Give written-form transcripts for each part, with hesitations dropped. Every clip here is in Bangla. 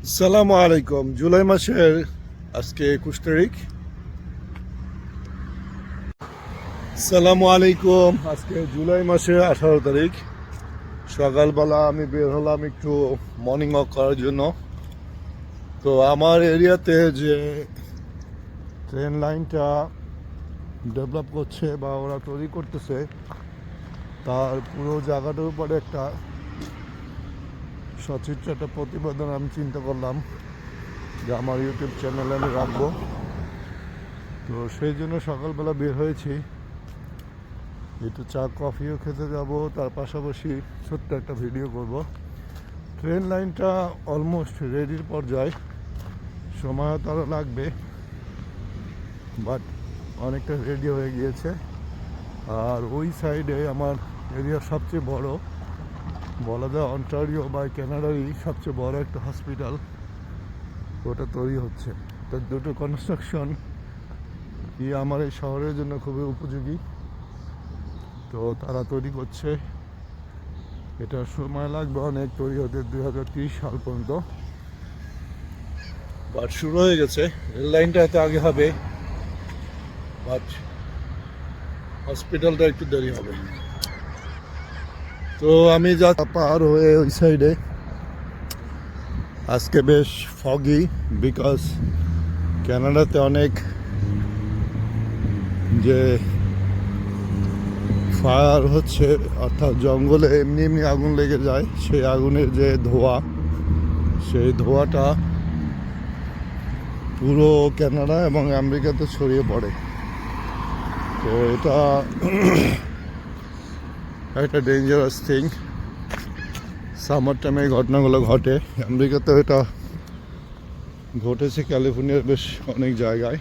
আসসালামু আলাইকুম। জুলাই মাসের আজকে 21 তারিখ। আসসালামু আলাইকুম। আজকে জুলাই মাসের 18 তারিখ। সকালবেলা আমি বের হলাম একটু মর্নিং ওয়াক করার জন্য। তো আমার এরিয়াতে যে ট্রেন লাইনটা ডেভেলপ করছে বা ওরা তৈরি করতেছে, তার পুরো জায়গাটার উপরে একটা সচিত্র একটা প্রতিবেদন আমি চিন্তা করলাম যে আমার ইউটিউব চ্যানেলে আমি রাখবো। তো সেই জন্য সকালবেলা বের হয়েছি, একটু চা কফিও খেতে যাব, তার পাশাপাশি ছোট্ট একটা ভিডিও করব। ট্রেন লাইনটা অলমোস্ট রেডির পর্যায়ে, সময় তারও লাগবে, বাট অনেকটা রেডি হয়ে গিয়েছে। আর ওই সাইডে আমার এরিয়ার সবচেয়ে বড়, বলা যায় অন্টারিও বা কানাডারই সবচেয়ে বড় একটা হসপিটাল, ওটা তৈরি হচ্ছে। তো দুটো কনস্ট্রাকশন আমার এই শহরের জন্য খুবই উপযোগী। তো তারা তৈরি করছে, এটা সময় লাগবে অনেক তৈরি হতে, 2030 সাল পর্যন্ত। বাট শুরু হয়ে গেছে। রেল লাইনটা এত আগে হবে, বাট হসপিটালটা একটু দেরি হবে। তো আমি যা পার হয়ে ওই সাইডে, আজকে বেশ ফগি, বিকজ কানাডাতে অনেক যে ফায়ার হচ্ছে, অর্থাৎ জঙ্গলে এমনি এমনি আগুন লেগে যায়, সেই আগুনের যে ধোঁয়া, সেই ধোঁয়াটা পুরো কানাডা এবং আমেরিকাতে ছড়িয়ে পড়ে। তো এটা একটা ডেঞ্জারাস থিং। সামার টাইমে এই ঘটনাগুলো ঘটে। আমেরিকাতেও এটা ঘটেছে, ক্যালিফোর্নিয়ার বেশ অনেক জায়গায়,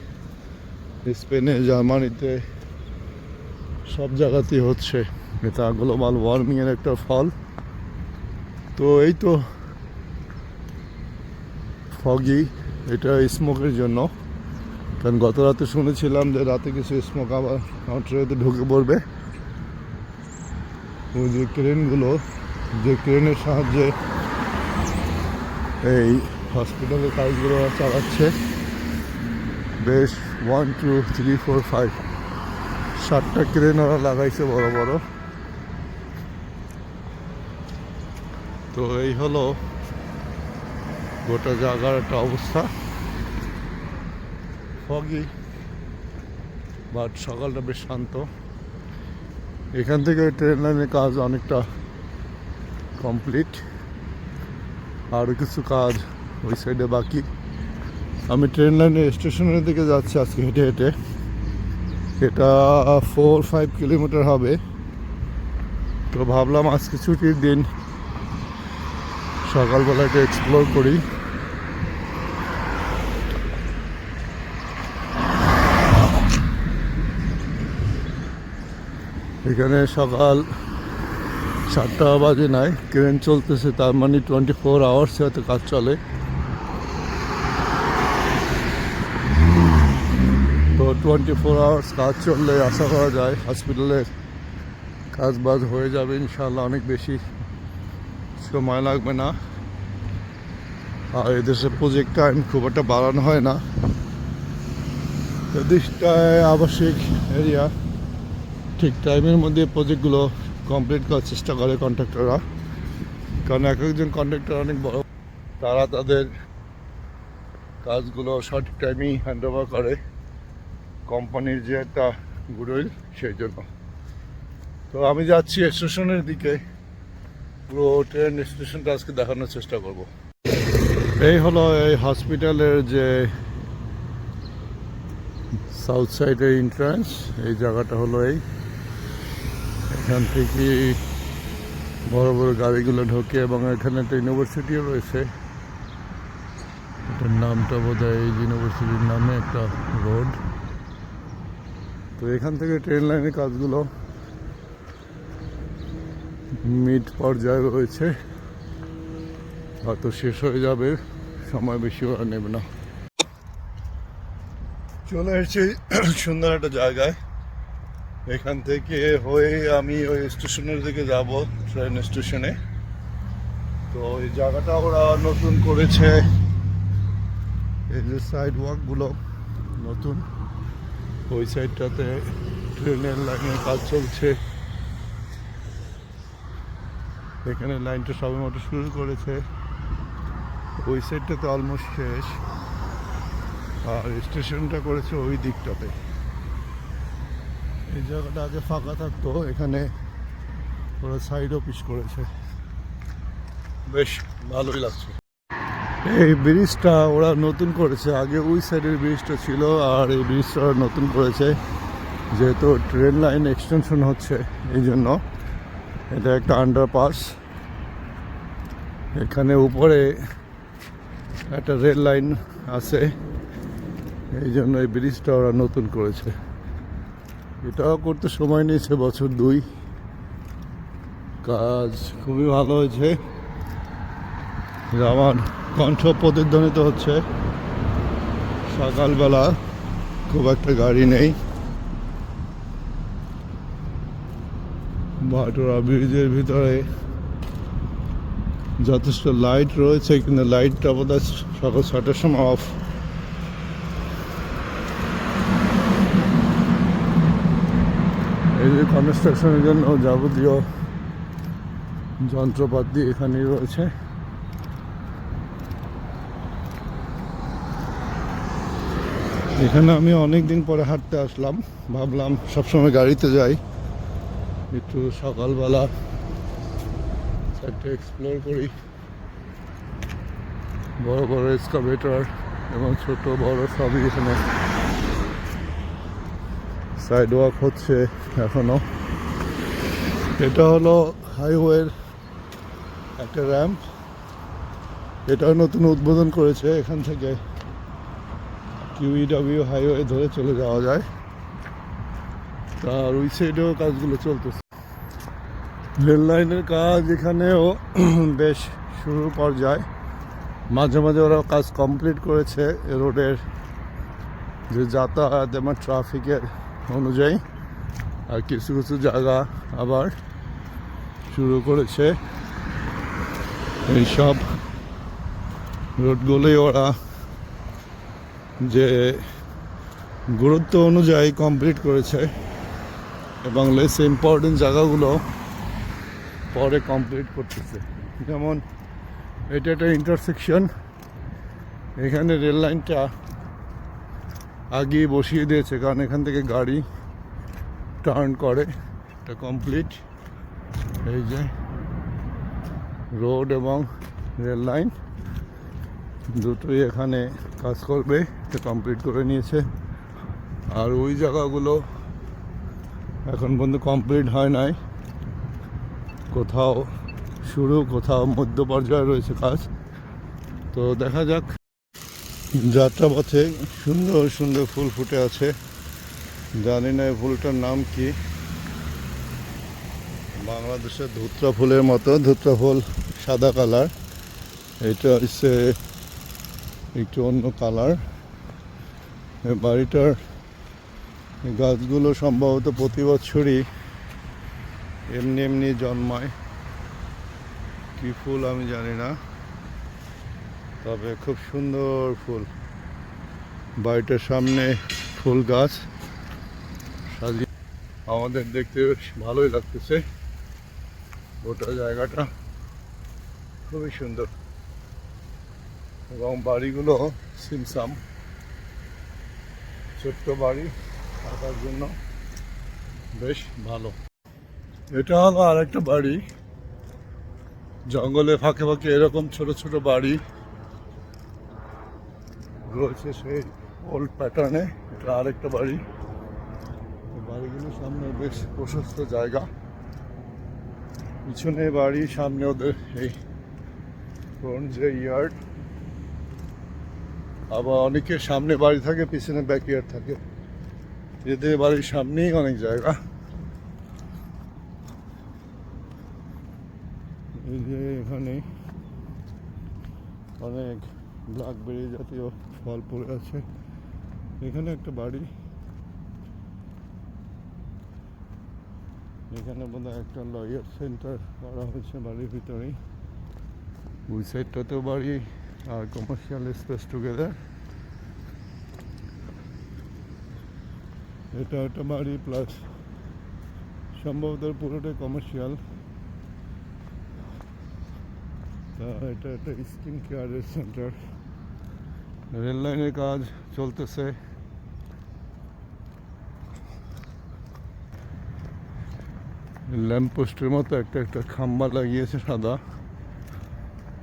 স্পেনে, জার্মানিতে, সব জায়গাতেই হচ্ছে। এটা গ্লোবাল ওয়ার্মিংয়ের একটা ফল। তো এই তো ফগি, এটা স্মোকের জন্য। কারণ গত রাতে শুনেছিলাম যে রাতে কিছু স্মোক আবার অন্টারিওতে ঢুকে পড়বে। ওই যে ক্রেনগুলো, যে ক্রেনের সাহায্যে এই হসপিটালের কাজগুলো চালাচ্ছে, বেশ 1 2 3 4 5 7টা ক্রেন ওরা লাগাইছে বড় বড়। তো এই হলো গোটা জায়গার একটা অবস্থা। ফগি, বাট সকালটা বেশ শান্ত। এখান থেকে ট্রেন লাইনের কাজ অনেকটা কমপ্লিট, আরও কিছু কাজ ওই সাইডে বাকি। আমি ট্রেন লাইনের স্টেশনের দিকে যাচ্ছি আজকে হেঁটে হেঁটে। এটা 4-5 কিলোমিটার হবে। তো ভাবলাম আজকে ছুটির দিন, সকালবেলা এটা এক্সপ্লোর করি। এখানে সকাল 7টা বাজে নাই, ক্রেন চলতেছে, তার মানে 24 আওয়ার্স হয়তো কাজ চলে। তো 24 আওয়ার্স কাজ চললে আশা করা যায় হসপিটালের কাজ বাজ হয়ে যাবে ইনশাল্লাহ, অনেক বেশি সময় লাগবে না। আর এদেশে প্রজেক্ট টাইম খুব একটা বাড়ানো হয় না। এদেশটায় আবাসিক এরিয়া, ঠিক টাইমের মধ্যে প্রজেক্টগুলো কমপ্লিট করার চেষ্টা করে কন্ট্রাক্টররা। কারণ এক একজন কন্ট্রাক্টর অনেক বড়, তারা তাদের কাজগুলো সঠিক টাইমেই হ্যান্ড ওভার করে কোম্পানির যে একটা গুডউইল, সেই জন্য। তো আমি যাচ্ছি স্টেশনের দিকে, পুরো ট্রেন স্টেশনটা আজকে দেখানোর চেষ্টা করব। এই হলো এই হসপিটালের যে সাউথ সাইডের এন্ট্রান্স। এই জায়গাটা হলো এখান থেকে বড় বড় গাড়িগুলো ঢোকে, এবং এখানে একটা ইউনিভার্সিটিও রয়েছে। এটার নামটা বোধ হয় এই ইউনিভার্সিটির নামে একটা রোড। তো এখান থেকে ট্রেন লাইনের কাজগুলো মিড পর্যায়ে রয়েছে, হয়তো শেষ হয়ে যাবে, সময় বেশি ওরা নেবে না। চলে এসেছি সুন্দর একটা জায়গায়। এখান থেকে হয়ে আমি ওই স্টেশনের দিকে যাব, ট্রেন স্টেশনে। তো এই জায়গাটা ওরা নতুন করেছে, এই যে সাইড ওয়াকগুলো নতুন, ওই সাইডটাতে ট্রেনের লাইনের কাজ চলছে। এখানে লাইনটা সবেমাত্র শুরু করেছে, ওই সাইডটাতে অলমোস্ট শেষ, আর স্টেশনটা করেছে ওই দিকটাতে। এই জায়গাটা আগে ফাঁকা থাকতো, এখানে ওরা সাইড অফিস করেছে, বেশ ভালোই লাগছে। এই ব্রিজটা ওরা নতুন করেছে, আগে ওই সাইডের ব্রিজটা ছিল, আর এই ব্রিজটা ওরা নতুন করেছে যেহেতু ট্রেন লাইন এক্সটেনশন হচ্ছে, এই জন্য এটা একটা আন্ডারপাস। এখানে উপরে একটা রেল লাইন আছে, এই জন্য এই ব্রিজটা ওরা নতুন করেছে। এটাও করতে সময় নিয়েছে বছর 2। কাজ খুবই ভালো হয়েছে। আমার কণ্ঠ প্রতিধ্বনিত হচ্ছে, সকালবেলা খুব একটা গাড়ি নেই। ভাটোরা ব্রিজের ভিতরে যথেষ্ট লাইট রয়েছে, কিন্তু লাইটটা বোধহয় সকাল 6টার সময় অফ। এই যে কনস্ট্রাকশনের জন্য যাবতীয় যন্ত্রপাতি এখানেই রয়েছে। এখানে আমি অনেক দিন পরে হাঁটতে আসলাম, ভাবলাম সবসময় গাড়িতে যাই, একটু সকালবেলা সাইডটা এক্সপ্লোর করি। বড় বড় এক্সকাভেটর এবং ছোট বড় সবই এখানে সাইড ওয়াক হচ্ছে এখনো। এটা হলো হাইওয়ের একটা র্যাম্প, এটাও নতুন উদ্বোধন করেছে। এখান থেকে QEW হাইওয়ে ধরে চলে যাওয়া যায়, তার ওই সাইডেও কাজগুলো চলতেছে। রেল লাইনের কাজ এখানেও বেশ শুরুর পর্যায়ে, মাঝে মাঝে ওরা কাজ কমপ্লিট করেছে রোডের যে যাতায়াত এবং ট্রাফিকের অনুযায়ী, আর কিছু কিছু জায়গা আবার শুরু করেছে। এইসব রোডগুলোই ওরা যে গুরুত্ব অনুযায়ী কমপ্লিট করেছে, এবং লেস ইম্পর্টেন্ট জায়গাগুলো পরে কমপ্লিট করতেছে। যেমন এটা একটা ইন্টারসেকশন, এখানে রেল লাইনটা আগেই বসিয়ে দিয়েছে, কারণ এখান থেকে গাড়ি টার্ন করে। এটা কমপ্লিট, এই যে রোড এবং রেল লাইন দুটোই এখানে কাজ করবে, এটা কমপ্লিট করে নিয়েছে। আর ওই জায়গাগুলো এখন পর্যন্ত কমপ্লিট হয় নাই, কোথাও শুরু কোথাও মধ্য পর্যায়ে রয়েছে কাজ। তো দেখা যাক। যাত্রাপথে সুন্দর সুন্দর ফুল ফুটে আছে, জানি না এই ফুলটার নাম কি। বাংলাদেশের ধুত্রা ফুলের মতো, ধুত্রা ফুল সাদা কালার, এটা হচ্ছে একটু অন্য কালার। বাড়িটার গাছগুলো সম্ভবত প্রতি বছরই এমনি এমনি জন্মায়, কি ফুল আমি জানি না, তবে খুব সুন্দর ফুল। বাড়িটার সামনে ফুল গাছ সাজিয়ে আমাদের দেখতে বেশ ভালোই লাগতেছে। গোটা জায়গাটা খুবই সুন্দর, এবং বাড়িগুলো সিমসাম, ছোট্ট বাড়ি থাকার জন্য বেশ ভালো। এটা হলো আরেকটা বাড়ি, জঙ্গলে ফাঁকে ফাঁকে এরকম ছোট ছোট বাড়ি রয়েছে সেই ওল্ড প্যাটার্নে। এটা আরেকটা বাড়ি, বাড়িগুলোর সামনে বেশ প্রশস্ত জায়গা, পিছনে বাড়ি, সামনে ওদের এই ফ্রন্ট যে ইয়ার্ড। আবার অনেকের সামনে বাড়ি থাকে, পিছনে ব্যাকইয়ার্ড থাকে, এদের বাড়ির সামনেই অনেক জায়গা। এই যে এখানে অনেক ব্ল্যাকবেরি জাতীয় ফল পড়ে আছে। এখানে একটা বাড়ি, এখানে বোধহয় একটা লয়ার সেন্টার করা হয়েছে বাড়ির ভিতরেই। ওই সাইডটাতেও বাড়ি আর কমার্শিয়াল স্পেস টুগেদার। এটা একটা বাড়ি প্লাস সম্ভবত পুরোটাই কমার্শিয়াল। তা এটা একটা স্কিন কেয়ারের সেন্টার। রেল লাইনের কাজ চলতেছে। ল্যাম্পপোস্টের মতো একটা খাম্বা লাগিয়েছে সাদা,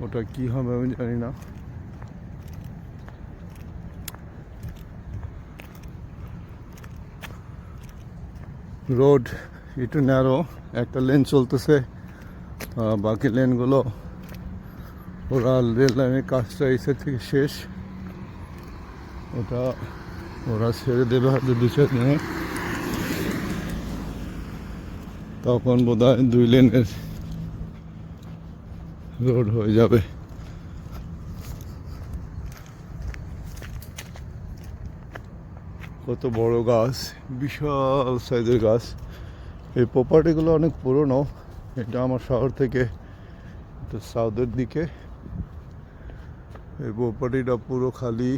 ওটা কি হবে আমি জানি না। রোড একটু ন্যারো, একটা লেন চলতেছে, বাকি লেনগুলো ওরা রেল লাইনের কাজটা এই সাইড থেকে শেষ, ওটা ওরা ছেড়ে দেবে হয়তো 2-4 দিনে, তখন বোধহয় 2 লেনের রোড হয়ে যাবে। কত বড় গাছ, বিশাল সাইজের গাছ। এই প্রপার্টিগুলো অনেক পুরনো। এটা আমার শহর থেকে একটু সাউথের দিকে। এই প্রপার্টিটা পুরো খালি,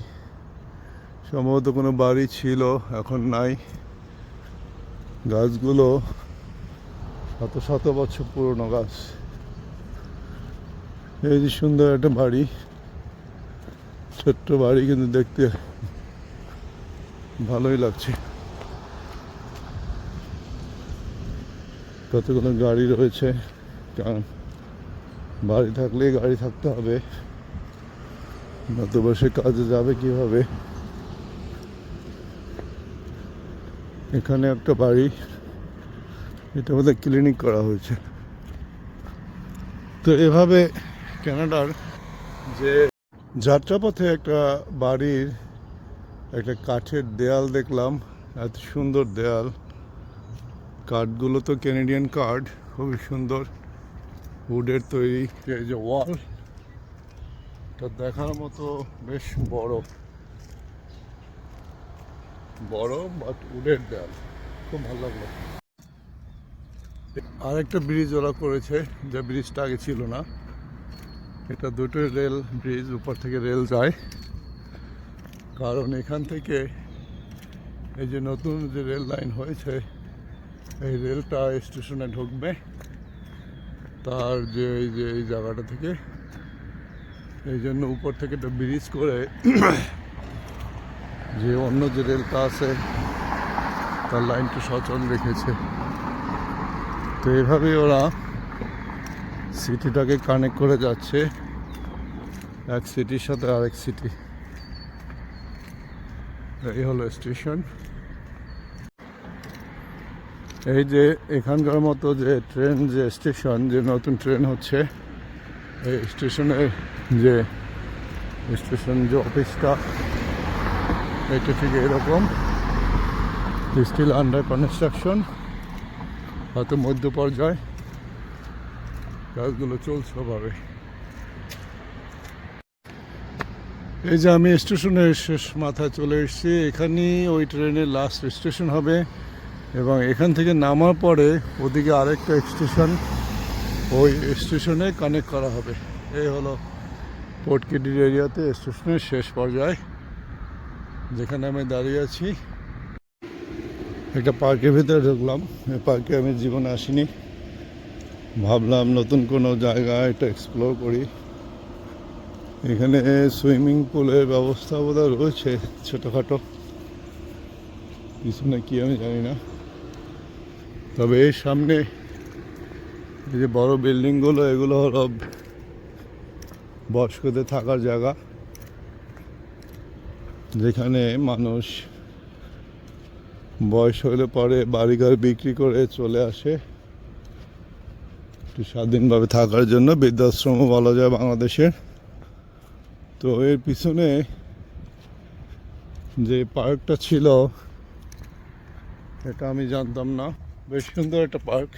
সম্ভবত কোনো বাড়ি ছিল, এখন নাই। গাছগুলো শত শত বছর পুরনো গাছ। এই যে সুন্দর একটা বাড়ি, ছোট্ট বাড়ি, কিন্তু দেখতে ভালোই লাগছে। কতগুলো গাড়ি রয়েছে, কারণ বাড়ি থাকলে গাড়ি থাকতে হবে, নতুবা সে কাজে যাবে কিভাবে। এখানে একটা বাড়ি, এটা বোধহয় ক্লিনিক করা হয়েছে। তো এভাবে কানাডার যে যাত্রাপথে একটা বাড়ির একটা কাঠের দেয়াল দেখলাম, এত সুন্দর দেয়াল। কাঠগুলো তো ক্যানাডিয়ান কাঠ, খুবই সুন্দর, উডের তৈরি। এই যে ওয়াল, এটা দেখার মতো বেশ বড় বাট উডের দেয়াল, খুব ভালো লাগলো। আরেকটা ব্রিজ ওরা করেছে, যে ব্রিজটা আগে ছিল না। এটা দুটো রেল ব্রিজ, উপর থেকে রেল যায়, কারণ এখান থেকে এই যে নতুন যে রেল লাইন হয়েছে, এই রেলটা স্টেশনে ঢুকবে, তার যে এই জায়গাটা থেকে, এই জন্য উপর থেকে একটা ব্রিজ করে যে অন্য যে রেলটা আছে তার লাইনটা সচল রেখেছে। তো এভাবেই ওরা সিটিটাকে কানেক্ট করে যাচ্ছে, এক সিটির সাথে আরেক সিটি। এই হলো স্টেশন। এই যে এখানকার মতো যে ট্রেন, যে স্টেশন, যে নতুন ট্রেন হচ্ছে, এই স্টেশনের যে অফিসটা, এটা ঠিক এরকম, স্টিল আন্ডার কনস্ট্রাকশন, হয়তো মধ্য পর্যায়ে, কাজগুলো চলছে ভাবে। এই যে আমি স্টেশনের শেষ মাথায় চলে এসেছি, এখানেই ওই ট্রেনের লাস্ট স্টেশন হবে, এবং এখান থেকে নামার পরে ওদিকে আরেকটা স্টেশন, ওই স্টেশনে কানেক্ট করা হবে। এই হলো পোর্ট কেডির এরিয়াতে স্টেশনের শেষ পর্যায়ে, যেখানে আমি দাঁড়িয়ে আছি। একটা পার্কের ভিতরে ঢুকলাম। এই পার্কে আমি জীবনে আসিনি, ভাবলাম নতুন কোনো জায়গা এটা এক্সপ্লোর করি। এখানে সুইমিং পুলের ব্যবস্থা বোধহয় রয়েছে ছোটোখাটো, পিছনে কি আমি জানি না। তবে এর সামনে এই যে বড় বিল্ডিংগুলো, এগুলো হলো বয়স্কদের থাকার জায়গা, যেখানে মানুষ বয়স হলে পরে বাড়িঘর বিক্রি করে চলে আসে একটু স্বাধীনভাবে থাকার জন্য, বৃদ্ধাশ্রমও বলা যায় বাংলাদেশের। তো এর পিছনে যে পার্কটা ছিল, এটা আমি জানতাম না, বেশ সুন্দর একটা পার্ক,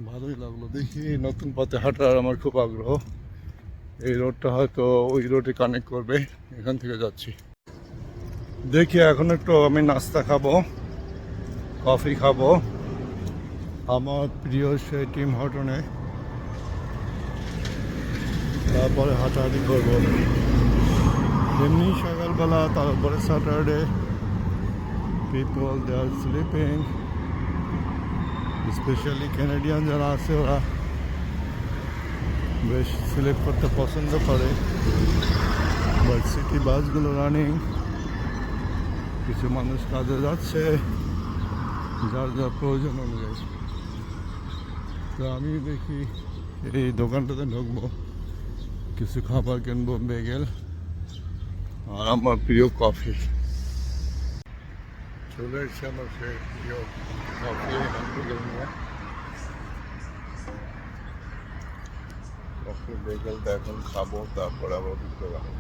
ভালোই লাগলো। দেখি নতুন পথে হাঁটার আমার খুব আগ্রহ। এই রোডটা হয়তো ওই রোডে কানেক্ট করবে, এখান থেকে যাচ্ছি। দেখি এখন একটু আমি নাস্তা খাবো, কফি খাবো আমার প্রিয় সেই টিম হর্টনে, তারপরে হাঁটাহাঁটি করবো। এমনি সকালবেলা, তারপরে Saturday people, they are sleeping. Especially Canadian যারা আছে ওরা বেশ স্লিপ করতে পছন্দ করে। বাট সিটি বাসগুলো রানিং, কিছু মানুষ কাজে যাচ্ছে যার যা প্রয়োজন অনুযায়ী। তো আমি দেখি এই দোকানটাতে ঢুকবো, কিছু খাবার কিনবো, বেগেল আর আমার প্রিয় কফি। চলে এসছে আমার সেই প্রিয় কফি বেগেল নিয়ে। কফি বেগেলটা এখন খাবো, তারপরে আবার ঢুকতে যাবো।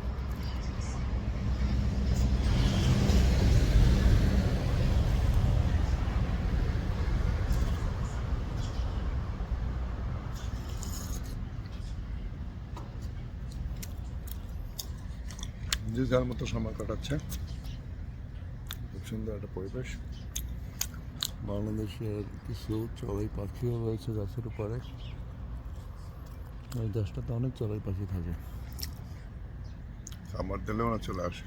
যে যার মতো সময় কাটাচ্ছে, খুব সুন্দর একটা পরিবেশ। বাংলাদেশের কিছু চড়াই পাখিও রয়েছে গাছের উপরে। ওই দেশটাতে অনেক চড়াই পাখি থাকে, আমার দিলেও না চলে আসে।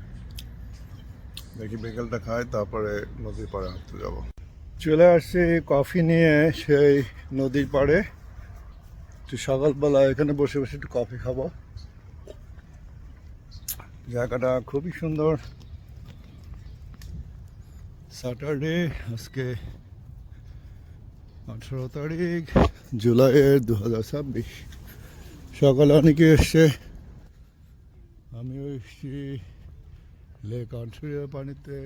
দেখি বিকেলটা খাই, তারপরে নদীর পাড়ে হাঁটতে যাব। চলে আসছি কফি নিয়ে সেই নদীর পাড়ে। একটু সকালবেলা এখানে বসে বসে একটু কফি খাবো। জায়গাটা খুবই সুন্দর। স্যাটারডে, আজকে 18 তারিখ জুলাইয়ের 2026। সকালে অনেকে এসছে, আমিও এসছি। লেক অন্টারিওর পানিতে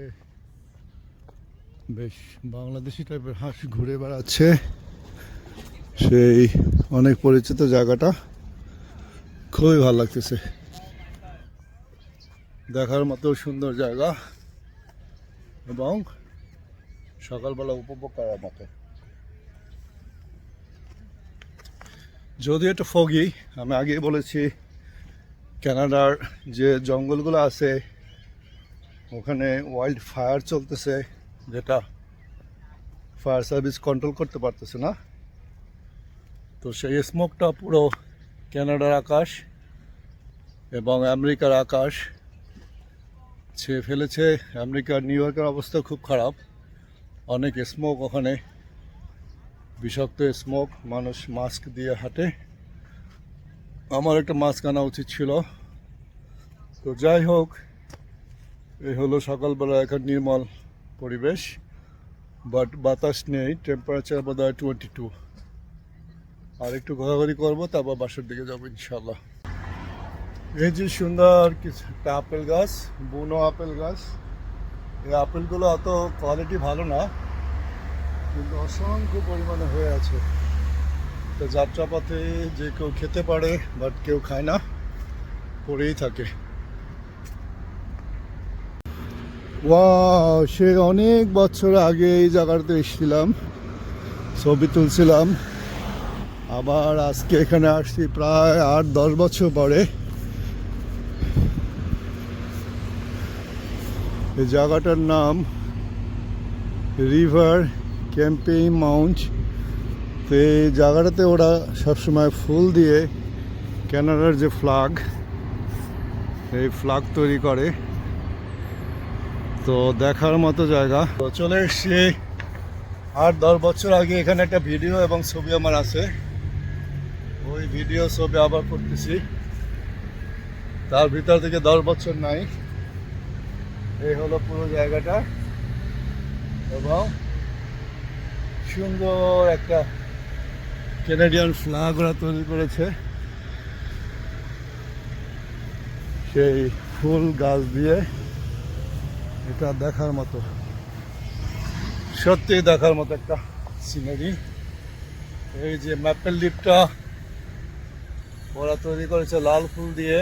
বেশ বাংলাদেশি টাইপের হাঁস ঘুরে বেড়াচ্ছে। সেই অনেক পরিচিত জায়গাটা, খুবই ভালো লাগতেছে। দেখার মতো সুন্দর জায়গা এবং সকালবেলা উপভোগ করার মতো। যদি এটা ফগি, আমি আগেই বলেছি কানাডার যে জঙ্গলগুলো আছে ওখানে ওয়াইল্ড ফায়ার চলতেছে, যেটা ফায়ার সার্ভিস কন্ট্রোল করতে পারতেছে না। তো সেই স্মোকটা পুরো কানাডার আকাশ এবং আমেরিকার আকাশ ছেয়ে ফেলেছে। আমেরিকার নিউ ইয়র্কের অবস্থা খুব খারাপ, অনেক স্মোক ওখানে, বিষাক্ত স্মোক। মানুষ মাস্ক দিয়ে হাঁটে। আমার একটা মাস্ক আনা উচিত ছিল। তো যাই হোক, এই হলো সকালবেলা এখন নির্মল পরিবেশ, বাট বাতাস নেই। টেম্পারেচার বোধ হয় 22। আর একটু ঘোরাঘুরি করবো, তারপর বাসার দিকে যাবো ইনশাল্লাহ। এই যে সুন্দর কিছু একটা আপেল গাছ, বুনো আপেল গাছ। এই আপেলগুলো অত কোয়ালিটি ভালো না, কিন্তু অসংখ্য পরিমাণে হয়ে আছে। তো যাত্রাপথে যে কেউ খেতে পারে, বাট কেউ খায় না, পড়েই থাকে। ওয়াও, সে অনেক বছর আগে এই জায়গাটাতে এসেছিলাম, ছবি তুলছিলাম। আবার আজকে এখানে আসছি প্রায় 8-10 বছর পরে। এই জায়গাটার নাম রিভার ক্যাম্পিং মাউন্ট। তো এই জায়গাটাতে ওরা সবসময় ফুল দিয়ে কানাডার যে ফ্ল্যাগ, এই ফ্ল্যাগ তৈরি করে। তো দেখার মতো জায়গা। তো চলে এসছি 8-10 বছর আগে। এখানে একটা ভিডিও এবং ছবি আমার আছে, ওই ভিডিও ছবি আবার করতেছি। তার ভিতর থেকে 10 বছর নাই। এই হলো পুরো জায়গাটা এবং সুন্দর একটা কানাডিয়ান ফ্ল্যাগ ওরা তৈরি করেছে সেই ফুল গাছ দিয়ে। এটা দেখার মতো, সত্যি দেখার মতো একটা সিনারি। এই যে ম্যাপেল লিফটা ওরা তৈরি করেছে লাল ফুল দিয়ে,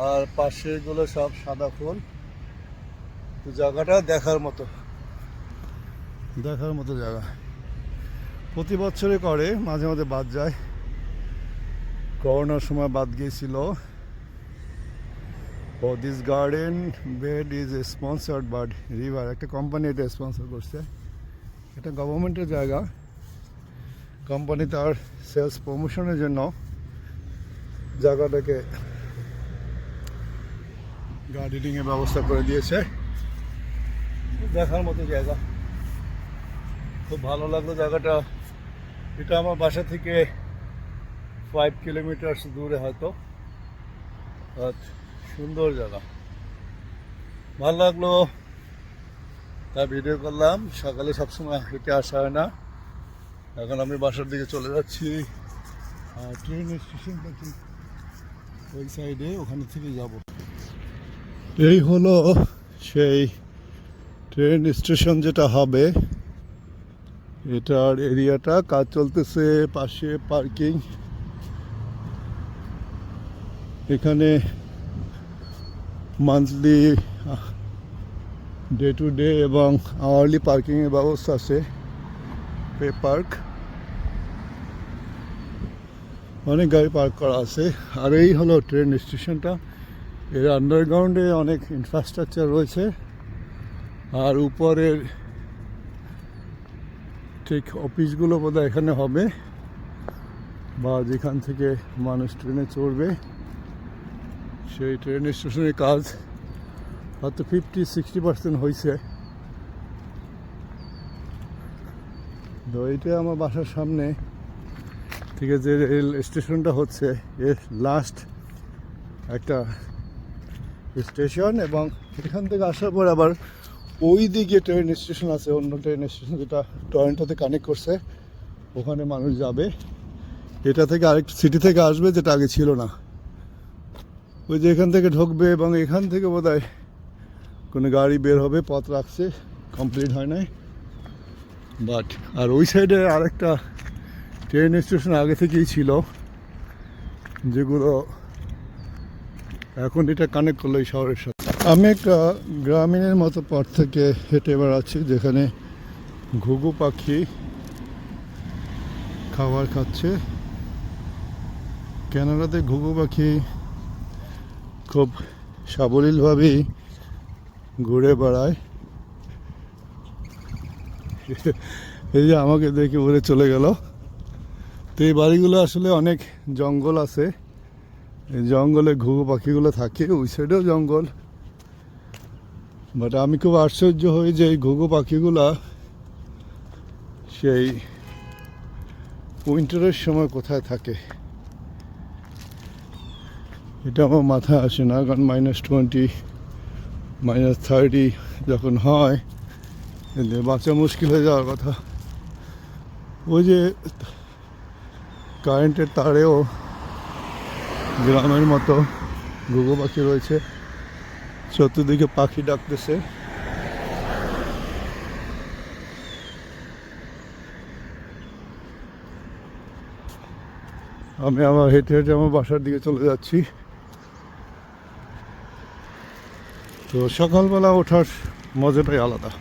আর পাশেগুলো সব সাদা ফুল। তো জায়গাটা দেখার মতো জায়গা। প্রতি বছরে করে, মাঝে মাঝে বাদ যায়। করোনার সময় বাদ গিয়েছিল। ও this garden bed is sponsored by river, একটা কোম্পানি এটা স্পন্সর করছে। এটা গভর্নমেন্টের জায়গা। কোম্পানি তার সেলস প্রমোশনের জন্য জায়গাটাকে গার্ডেনিংয়ের ব্যবস্থা করে দিয়েছে। দেখার মতো জায়গা, খুব ভালো লাগলো জায়গাটা। এটা আমার বাসা থেকে 5 কিলোমিটার দূরে হয়তো, বাট সুন্দর জায়গা, ভালো লাগলো, তাই ভিডিও করলাম। সকালে সবসময় হেঁটে আসা হয় না, এখন আমি বাসার দিকে চলে যাচ্ছি। আর ট্রেন স্টেশনটা ঠিক ওই সাইডে, ওখানে থেকে যাব। এই হলো সেই ট্রেন স্টেশন যেটা হবে, এটার এরিয়াটা কাজ চলতেছে, পাশে পার্কিং। এখানে মান্থলি, ডে টু ডে এবং আওয়ারলি পার্কিংয়ের ব্যবস্থা আছে, পে পার্ক, অনেক গাড়ি পার্ক করা আছে। আর এই হলো ট্রেন স্টেশনটা। এর আন্ডারগ্রাউন্ডে অনেক ইনফ্রাস্ট্রাকচার রয়েছে, আর উপরের ঠিক অফিসগুলো বোধহয় এখানে হবে, বা যেখান থেকে মানুষ ট্রেনে চড়বে। সেই ট্রেন স্টেশনের কাজ হয়তো 50-60% হয়েছে। তো এইটা আমার বাসার সামনে থেকে যে রেল স্টেশনটা হচ্ছে, এর লাস্ট একটা স্টেশন, এবং এখান থেকে আসার পর আবার ওই দিকে ট্রেন স্টেশন আছে, অন্য ট্রেন স্টেশন যেটা টরন্টোতে কানেক্ট করছে, ওখানে মানুষ যাবে। এটা থেকে আরেক সিটি থেকে আসবে, যেটা আগে ছিল না। ওই যে এখান থেকে ঢুকবে, এবং এখান থেকে বোধহয় কোনো গাড়ি বের হবে, পথ রাখছে, কমপ্লিট হয় নাই। বাট আর ওই সাইডে আরেকটা ট্রেন স্টেশন আগে থেকেই ছিল, যেগুলো এখন এটা কানেক্ট করলো এই শহরের সাথে। আমি একটা গ্রামীণের মতো পথ থেকে হেঁটে বেড়াচ্ছি, যেখানে ঘুঘু পাখি খাবার খাচ্ছে। কানাডাতে ঘুঘু পাখি খুব সাবলীলভাবেই ঘুরে বেড়ায়। এই যে আমাকে দেখে উড়ে চলে গেল। তো এই বাড়িগুলো আসলে অনেক জঙ্গল আছে, এই জঙ্গলে ঘুঘু পাখিগুলো থাকে, ওই সাইডেও জঙ্গল। বাট আমি খুব আশ্চর্য হই যে এই ঘুঘু পাখিগুলা সেই উইন্টারের সময় কোথায় থাকে, এটা আমার মাথায় আসে না। কারণ -20, -30 যখন হয়, এদের বাঁচা মুশকিল হয়ে যাওয়ার কথা। ওই যে কারেন্টের তারেও গ্রামের মতো ঘুঘু পাখি রয়েছে, চতুর্দিকে পাখি ডাকতেছে। আমি আবার হেঁটে হেঁটে আমার বাসার দিকে চলে যাচ্ছি। তো সকালবেলা ওঠার মজাটাই আলাদা।